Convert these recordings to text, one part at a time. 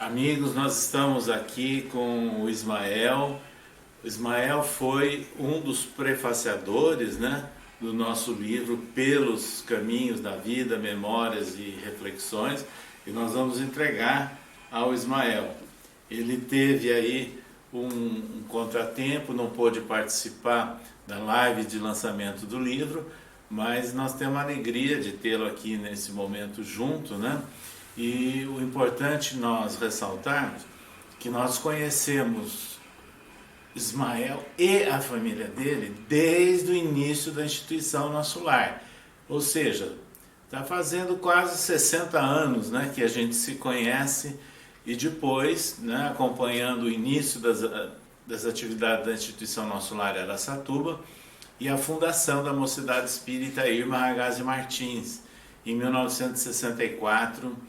Amigos, nós estamos aqui com o Ismael. O Ismael foi um dos prefaciadores, do nosso livro Pelos Caminhos da Vida, Memórias e Reflexões, e nós vamos entregar ao Ismael. Ele teve aí um contratempo, não pôde participar da live de lançamento do livro, mas nós temos a alegria de tê-lo aqui nesse momento junto, E o importante nós ressaltarmos que nós conhecemos Ismael e a família dele desde o início da instituição Nosso Lar. Ou seja, está fazendo quase 60 anos que a gente se conhece, e depois, acompanhando o início das atividades da instituição Nosso Lar Araçatuba e a fundação da Mocidade Espírita Irma Ragazzi Martins, em 1964,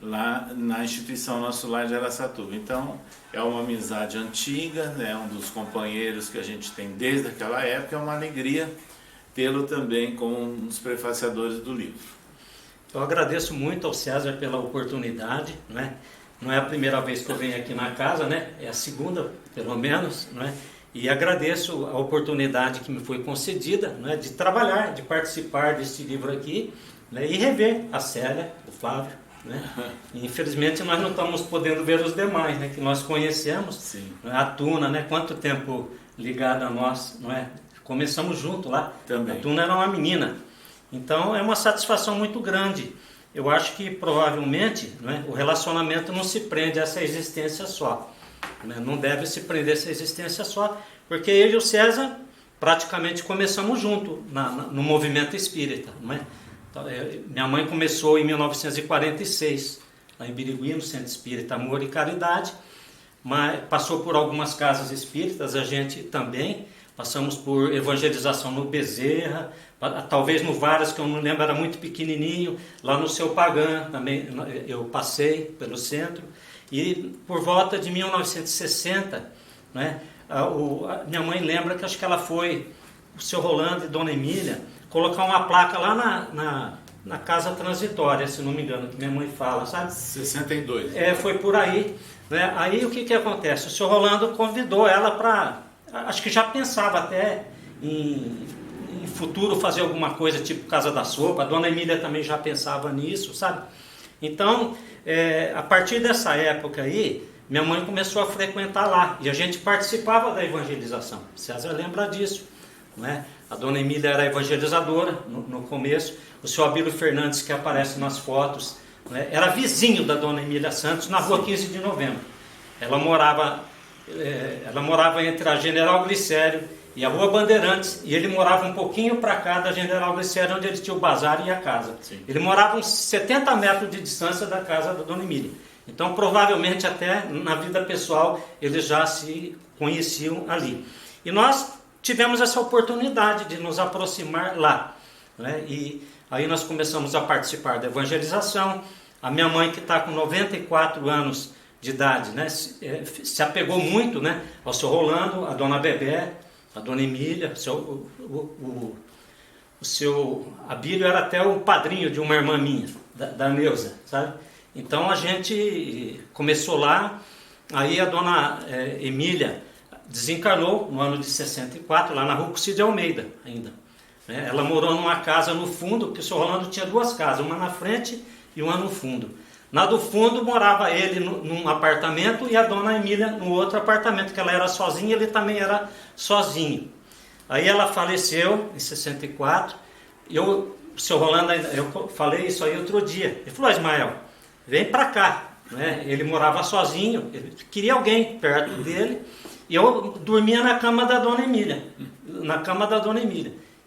lá na instituição Nosso Lar de Araçatuba. Então, é uma amizade antiga, um dos companheiros que a gente tem desde aquela época. É uma alegria tê-lo também como um dos prefaciadores do livro. Eu agradeço muito ao César pela oportunidade, Não é a primeira vez que eu venho aqui na casa, É a segunda, pelo menos, E agradeço a oportunidade que me foi concedida, de trabalhar, de participar deste livro aqui, E rever a Célia, o Flávio, E, infelizmente nós não estamos podendo ver os demais, que nós conhecemos. Sim. A Tuna, quanto tempo ligada a nós, Começamos junto lá. Também. A Tuna era uma menina. Então é uma satisfação muito grande. Eu acho que provavelmente o relacionamento não se prende a essa existência só. Não deve se prender a essa existência só, porque eu e o César praticamente começamos junto no movimento espírita. Minha mãe começou em 1946, lá em Birigui, no Centro Espírita Amor e Caridade, mas passou por algumas casas espíritas, a gente também. Passamos por evangelização no Bezerra, talvez no Varas, que eu não lembro, era muito pequenininho, lá no Seu Pagã também eu passei pelo centro. E por volta de 1960, minha mãe lembra que acho que ela foi, o Seu Rolando e Dona Emília, colocar uma placa lá na casa transitória, se não me engano, que minha mãe fala, sabe? 62. Foi por aí. Aí o que acontece? O Seu Rolando convidou ela para... Acho que já pensava até em futuro fazer alguma coisa tipo Casa da Sopa. A Dona Emília também já pensava nisso, sabe? Então, a partir dessa época aí, minha mãe começou a frequentar lá. E a gente participava da evangelização. César lembra disso, A Dona Emília era evangelizadora no começo. O seu Abílio Fernandes, que aparece nas fotos, era vizinho da Dona Emília Santos, na rua 15 de novembro. Ela morava entre a General Glicério e a Rua Bandeirantes, e ele morava um pouquinho para cá da General Glicério, onde ele tinha o bazar e a casa. Sim. Ele morava uns 70 metros de distância da casa da Dona Emília. Então, provavelmente, até na vida pessoal, eles já se conheciam ali. E nós tivemos essa oportunidade de nos aproximar lá. E aí nós começamos a participar da evangelização. A minha mãe, que está com 94 anos de idade, se apegou muito ao Seu Rolando, a Dona Bebé, a Dona Emília, o seu Abílio era até o padrinho de uma irmã minha, da Neuza, sabe? Então a gente começou lá. Aí a Dona Emília desencarnou no ano de 64, lá na Rua Cid Almeida ainda. Ela morou numa casa no fundo, porque o Seu Rolando tinha duas casas, uma na frente e uma no fundo. Na do fundo morava ele num apartamento e a Dona Emília no outro apartamento, que ela era sozinha, ele também era sozinho. Aí ela faleceu em 64. O Seu Rolando, eu falei isso aí outro dia. Ele falou: Ismael, vem pra cá. Ele morava sozinho, ele queria alguém perto dele. E eu dormia na cama da Dona Emília.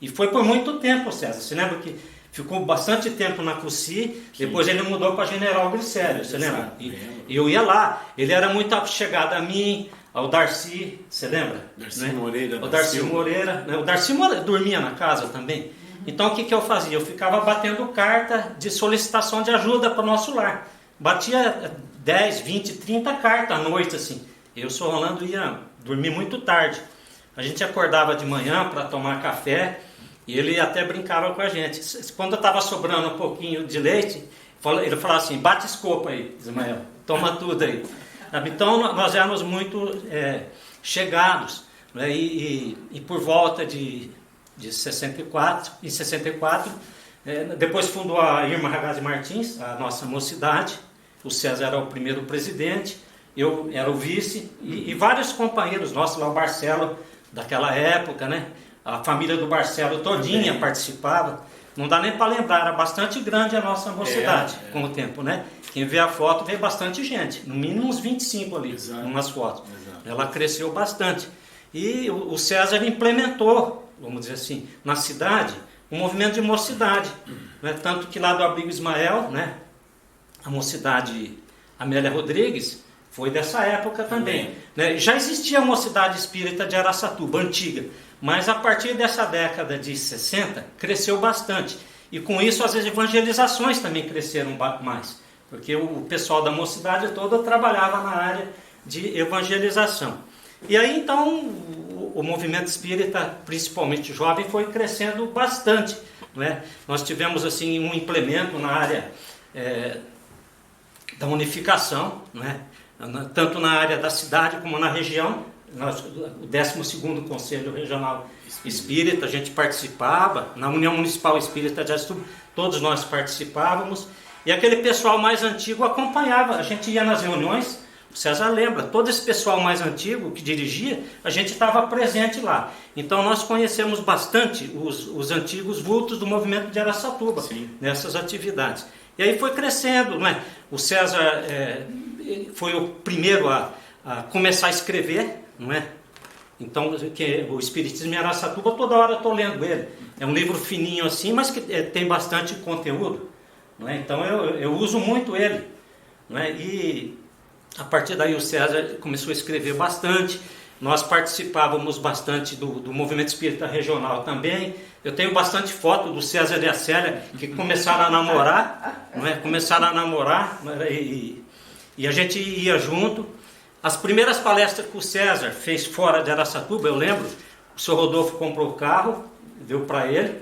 E foi por muito tempo, César. Você lembra que ficou bastante tempo na CUSI, depois ele mudou para General Glicério, você lembra? E eu ia lá, ele era muito chegado a mim, ao Darcy, você lembra? Darcy Moreira. O Darcy Moreira, O Darcy dormia na casa também. Então o que eu fazia? Eu ficava batendo carta de solicitação de ajuda para o Nosso Lar. Batia 10, 20, 30 cartas à noite, assim. Eu, Seu Rolando, ia dormir muito tarde. A gente acordava de manhã para tomar café, e ele até brincava com a gente. Quando estava sobrando um pouquinho de leite, Ele falava assim, bate escopo aí, Ismael, toma tudo aí. Sabe? Então nós éramos muito chegados, né? E por volta de 64, em 64, depois fundou a Irmã Ragazzi Martins, a nossa mocidade. O César era o primeiro presidente, eu era o vice, e vários companheiros nossos lá, o Barcelo, daquela época, né? A família do Barcelo todinha participava. Não dá nem para lembrar, era bastante grande a nossa mocidade com o tempo, né? Quem vê a foto vê bastante gente, no mínimo uns 25 ali, umas fotos. Exato. Ela cresceu bastante. E o César implementou, vamos dizer assim, na cidade, um movimento de mocidade. Né? Tanto que lá do Abrigo Ismael, né? A mocidade Amélia Rodrigues foi dessa época também. Né? Já existia a mocidade espírita de Araçatuba, antiga. Mas a partir dessa década de 60, cresceu bastante. E com isso as evangelizações também cresceram mais. Porque o pessoal da mocidade toda trabalhava na área de evangelização. E aí então o movimento espírita, principalmente jovem, foi crescendo bastante. Não é? Nós tivemos assim um implemento na área da unificação, não é? Tanto na área da cidade como na região. O 12º Conselho Regional Espírita, a gente participava, na União Municipal Espírita de Araçatuba, todos nós participávamos, e aquele pessoal mais antigo acompanhava, a gente ia nas reuniões, o César lembra, todo esse pessoal mais antigo que dirigia, a gente estava presente lá. Então nós conhecemos bastante os antigos vultos do movimento de Araçatuba, nessas atividades. E aí foi crescendo, não é? O César foi o primeiro a começar a escrever, não é? Então, o Espiritismo em Araçatuba, toda hora eu estou lendo ele. É um livro fininho assim, mas que tem bastante conteúdo. Não é? Então, eu uso muito ele. Não é? E a partir daí o César começou a escrever bastante. Nós participávamos bastante do movimento espírita regional também. Eu tenho bastante foto do César e a Célia, que começaram a namorar. Não é? Começaram a namorar e a gente ia junto. As primeiras palestras que o César fez fora de Araçatuba, eu lembro, o senhor Rodolfo comprou o carro, deu para ele,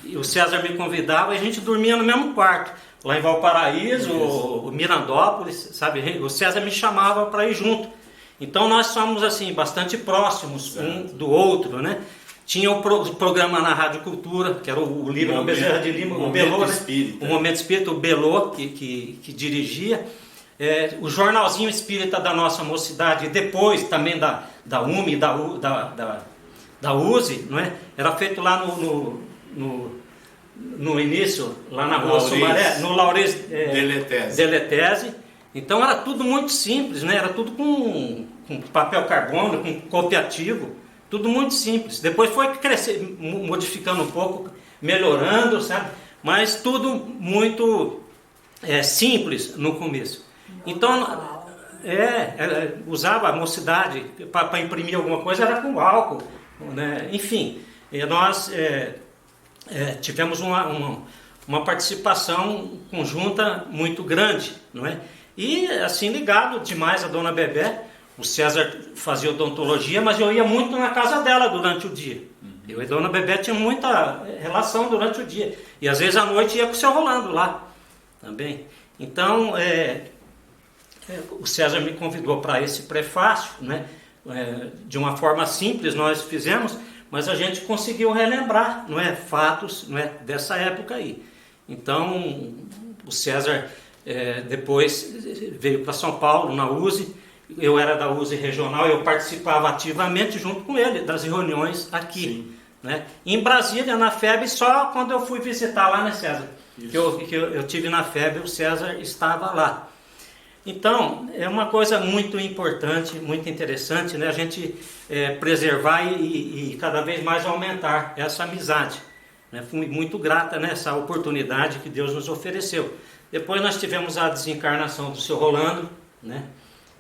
e o César me convidava e a gente dormia no mesmo quarto, lá em Valparaíso, ou Mirandópolis, sabe? O César me chamava para ir junto. Então nós somos assim, bastante próximos um do outro, né? Tinha o programa na Rádio Cultura, que era o Líbano Bezerra de Lima, o Belô, né? O Momento Espírita, o Belô, que dirigia. O jornalzinho espírita da nossa mocidade, depois também da UME, da USE, não é? Era feito lá no início, lá na Rua Sumaré, no Laurez Deletese. Então era tudo muito simples, né? Era tudo com papel carbono, com copiativo, tudo muito simples. Depois foi crescer, modificando um pouco, melhorando, sabe? Mas tudo muito simples no começo. Então, usava a mocidade para imprimir alguma coisa, era com álcool, né? Enfim, nós tivemos uma participação conjunta muito grande, não é? E assim, ligado demais a Dona Bebé. O César fazia odontologia, mas eu ia muito na casa dela durante o dia. Eu e a Dona Bebé tinha muita relação durante o dia, e às vezes à noite ia com o seu Rolando lá também. Então, o César me convidou para esse prefácio, né? De uma forma simples nós fizemos, mas a gente conseguiu relembrar, não é, fatos, não é, dessa época aí. Então o César depois veio para São Paulo na USE, eu era da USE regional, eu participava ativamente junto com ele das reuniões aqui, né? Em Brasília, na FEB, só quando eu fui visitar lá, né, César? Que eu tive na FEB, o César estava lá. Então, é uma coisa muito importante, muito interessante, né? A gente preservar e cada vez mais aumentar essa amizade. Né? Fui muito grata nessa oportunidade que Deus nos ofereceu. Depois nós tivemos a desencarnação do seu Rolando, né?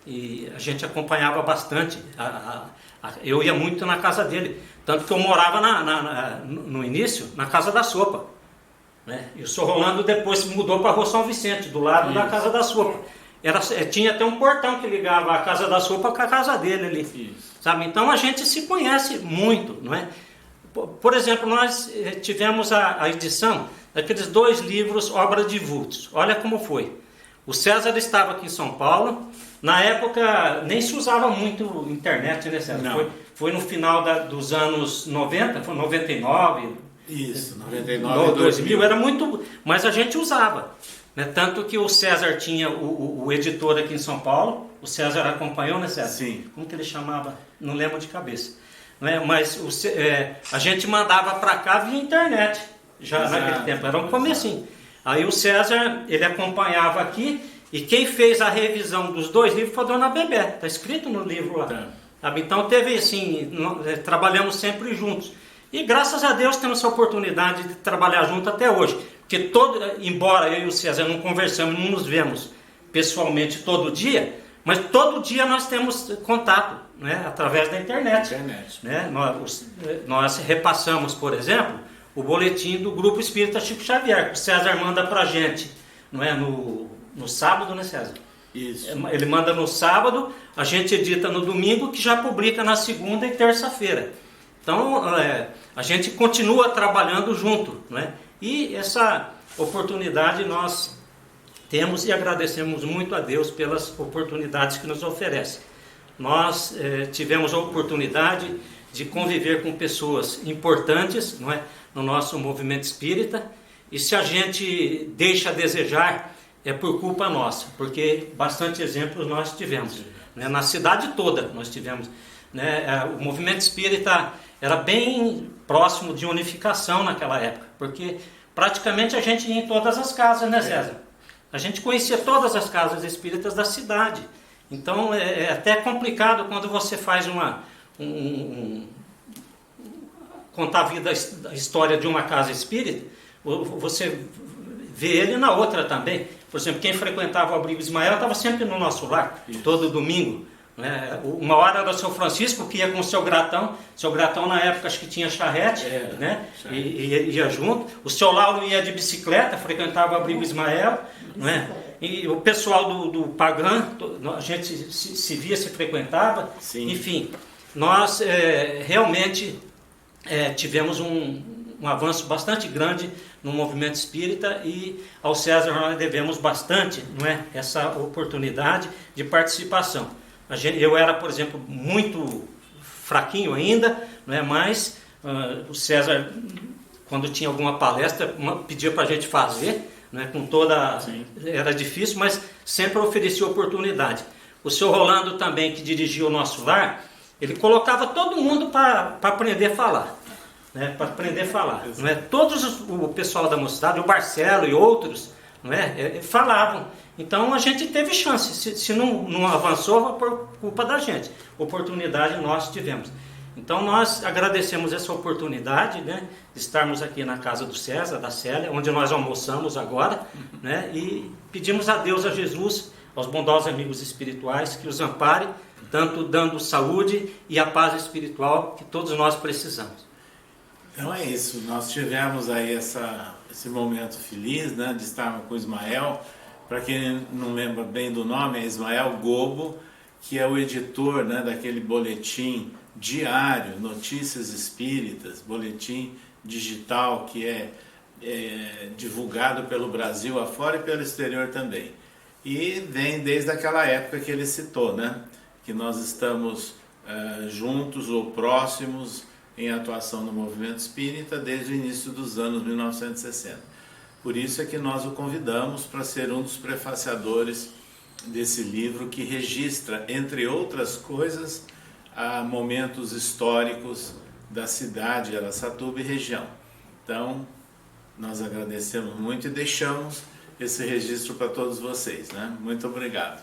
E a gente acompanhava bastante. Eu ia muito na casa dele, tanto que eu morava no início na Casa da Sopa. Né? E o seu Rolando depois mudou para a Rua São Vicente, do lado da Casa da Sopa. Tinha até um portão que ligava a Casa da Sopa com a casa dele ali. Sabe? Então a gente se conhece muito, não é? Por exemplo, nós tivemos a edição daqueles 2 livros, Obra de Vultos. Olha como foi. O César estava aqui em São Paulo. Na época nem se usava muito internet, né, César? Foi no final dos anos 90, foi 99. Isso, 99 e 2000. Era muito, mas a gente usava. Né? Tanto que o César tinha o editor aqui em São Paulo. O César acompanhou, né, César? Sim. Como que ele chamava? Não lembro de cabeça. Né? Mas a gente mandava para cá via internet, já naquele tempo, era um comecinho. Aí o César, ele acompanhava aqui, e quem fez a revisão dos 2 livros foi a Dona Bebé, está escrito no livro lá. Sabe? Então teve assim, trabalhamos sempre juntos. E graças a Deus temos essa oportunidade de trabalhar junto até hoje. Porque embora eu e o César não conversamos, não nos vemos pessoalmente todo dia, mas todo dia nós temos contato, né, através da internet. Né? Nós repassamos, por exemplo, o boletim do Grupo Espírita Chico Xavier, que o César manda para a gente, não é? No sábado, né, César? Isso. Ele manda no sábado, a gente edita no domingo, que já publica na segunda e terça-feira. Então, a gente continua trabalhando junto, né? E essa oportunidade nós temos e agradecemos muito a Deus pelas oportunidades que nos oferece. Nós tivemos a oportunidade de conviver com pessoas importantes, não é, no nosso movimento espírita, e se a gente deixa a desejar, é por culpa nossa, porque bastante exemplos nós tivemos. Né? Na cidade toda nós tivemos. Né? O movimento espírita era bem próximo de unificação naquela época, porque praticamente a gente ia em todas as casas, né, César? A gente conhecia todas as casas espíritas da cidade. Então é até complicado quando você faz contar a história de uma casa espírita, você vê ele na outra também. Por exemplo, quem frequentava o Abrigo Ismael estava sempre no nosso lar, todo domingo. Né? Uma hora era o seu Francisco, que ia com o seu Gratão. O seu Gratão, na época, acho que tinha charrete, né? E ia junto. O seu Lauro ia de bicicleta, frequentava o Abrigo Ismael. Né? E o pessoal do Pagã, a gente se via, se frequentava. Sim. Enfim, nós realmente tivemos um avanço bastante grande no movimento espírita, e ao César nós devemos bastante, não é, essa oportunidade de participação. Eu era, por exemplo, muito fraquinho ainda, não é, mas o César, quando tinha alguma palestra, pedia para a gente fazer, não é, com toda... Sim. Era difícil, mas sempre oferecia oportunidade. O senhor Rolando também, que dirigia o nosso lar, ele colocava todo mundo para aprender a falar. Né, para aprender a falar. Não é? O pessoal da mocidade, o Barcelo e outros, não é? Falavam. Então a gente teve chance. Se não avançou, foi por culpa da gente. Oportunidade nós tivemos. Então nós agradecemos essa oportunidade, né, de estarmos aqui na casa do César, da Célia, onde nós almoçamos agora, né, e pedimos a Deus, a Jesus, aos bondosos amigos espirituais, que os ampare, tanto dando saúde e a paz espiritual que todos nós precisamos. Então é isso, nós tivemos aí esse momento feliz, né, de estarmos com o Ismael. Para quem não lembra bem do nome, é Ismael Gobo, que é o editor, né, daquele boletim diário, Notícias Espíritas, boletim digital que é divulgado pelo Brasil afora e pelo exterior também. E vem desde aquela época que ele citou, né, que nós estamos juntos ou próximos em atuação no movimento espírita desde o início dos anos 1960. Por isso é que nós o convidamos para ser um dos prefaciadores desse livro que registra, entre outras coisas, momentos históricos da cidade de Araçatuba e região. Então, nós agradecemos muito e deixamos esse registro para todos vocês, né? Muito obrigado.